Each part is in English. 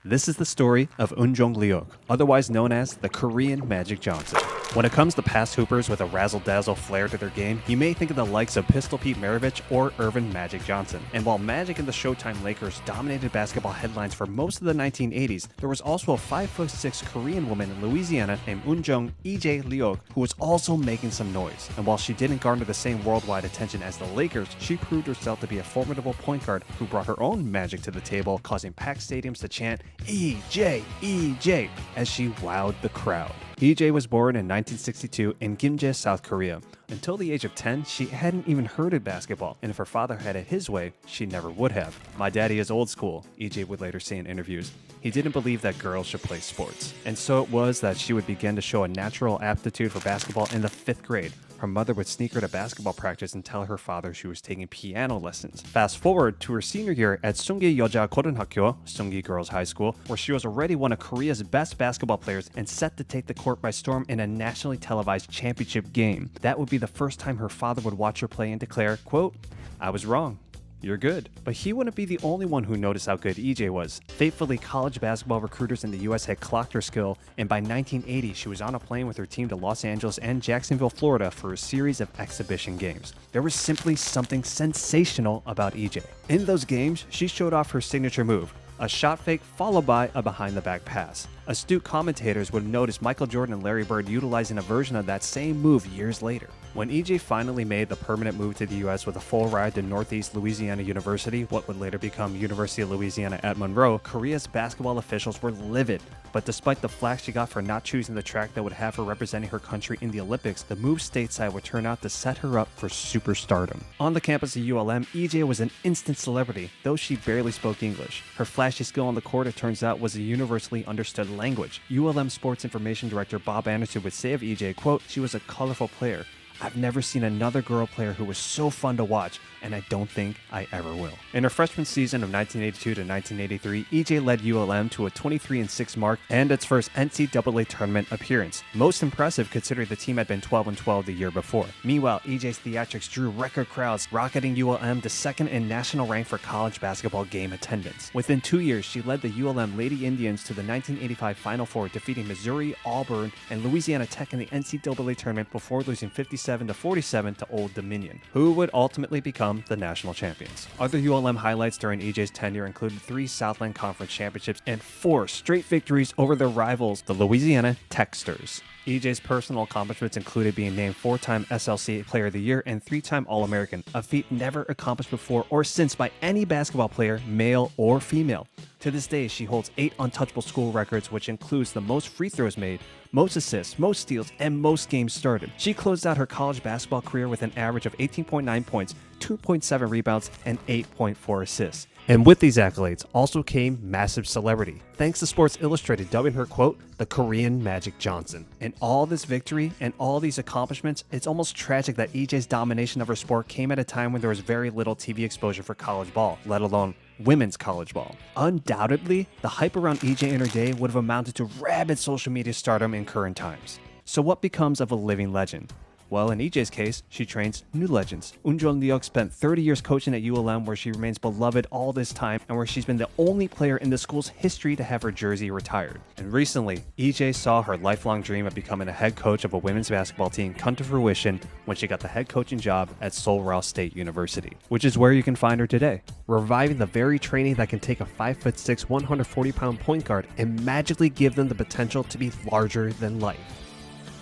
This is the story of Eunjung Leok, otherwise known as the Korean Magic Johnson. When it comes to past hoopers with a razzle-dazzle flair to their game, you may think of the likes of Pistol Pete Maravich or Irvin Magic Johnson. And while Magic and the Showtime Lakers dominated basketball headlines for most of the 1980s, there was also a 5'6" Korean woman in Louisiana named Eunjung EJ Leok who was also making some noise. And while she didn't garner the same worldwide attention as the Lakers, she proved herself to be a formidable point guard who brought her own magic to the table, causing packed stadiums to chant EJ, EJ as she wowed the crowd. EJ was born in 1962 in Gimje, South Korea. Until the age of 10, she hadn't even heard of basketball, and if her father had it his way, she never would have. "My daddy is old school," EJ would later say in interviews. He didn't believe that girls should play sports. And so it was that she would begin to show a natural aptitude for basketball in the 5th grade. Her mother would sneak her to basketball practice and tell her father she was taking piano lessons. Fast forward to her senior year at Sunggi Yeoja Gorenhakyo, Sunggi Girls High School, where she was already one of Korea's best basketball players and set to take the court by storm in a nationally televised championship game. That would be the first time her father would watch her play and declare, quote, "I was wrong. You're good." But he wouldn't be the only one who noticed how good EJ was. Faithfully, college basketball recruiters in the US had clocked her skill, and by 1980, she was on a plane with her team to Los Angeles and Jacksonville, Florida for a series of exhibition games. There was simply something sensational about EJ. In those games, she showed off her signature move, a shot fake followed by a behind-the-back pass. Astute commentators would notice Michael Jordan and Larry Bird utilizing a version of that same move years later. When EJ finally made the permanent move to the US with a full ride to Northeast Louisiana University, what would later become University of Louisiana at Monroe, Korea's basketball officials were livid. But despite the flack she got for not choosing the track that would have her representing her country in the Olympics, the move stateside would turn out to set her up for superstardom. On the campus of ULM, EJ was an instant celebrity, though she barely spoke English. Her flashy skill on the court, it turns out, was a universally understood language. ULM Sports Information Director Bob Anderson would say of EJ, quote, "She was a colorful player. I've never seen another girl player who was so fun to watch, and I don't think I ever will." In her freshman season of 1982 to 1983, EJ led ULM to a 23-6 mark and its first NCAA tournament appearance. Most impressive considering the team had been 12-12 the year before. Meanwhile, EJ's theatrics drew record crowds, rocketing ULM to second in national rank for college basketball game attendance. Within 2 years, she led the ULM Lady Indians to the 1985 Final Four, defeating Missouri, Auburn, and Louisiana Tech in the NCAA tournament before losing 57-47 to Old Dominion, who would ultimately become the national champions. Other ULM highlights during EJ's tenure included 3 Southland Conference championships and 4 straight victories over their rivals, the Louisiana Techsters. EJ's personal accomplishments included being named 4-time SLC Player of the Year and 3-time All-American, a feat never accomplished before or since by any basketball player, male or female. To this day, she holds 8 untouchable school records, which includes the most free throws made, most assists, most steals, and most games started. She closed out her college basketball career with an average of 18.9 points, 2.7 rebounds, and 8.4 assists. And with these accolades also came massive celebrity, thanks to Sports Illustrated dubbing her, quote, "the Korean Magic Johnson." And all this victory and all these accomplishments, it's almost tragic that EJ's domination of her sport came at a time when there was very little TV exposure for college ball, let alone women's college ball. Undoubtedly, the hype around EJ in her day would have amounted to rabid social media stardom in current times. So what becomes of a living legend? Well, in EJ's case, she trains new legends. Eunjung Leok spent 30 years coaching at ULM, where she remains beloved all this time and where she's been the only player in the school's history to have her jersey retired. And recently, EJ saw her lifelong dream of becoming a head coach of a women's basketball team come to fruition when she got the head coaching job at Seoul Ross State University, which is where you can find her today, reviving the very training that can take a 5'6", 140-pound point guard and magically give them the potential to be larger than life,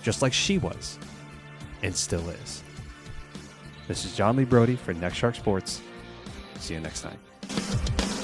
just like she was. And still is. This is John Lee Brody for Next Shark Sports. See you next time.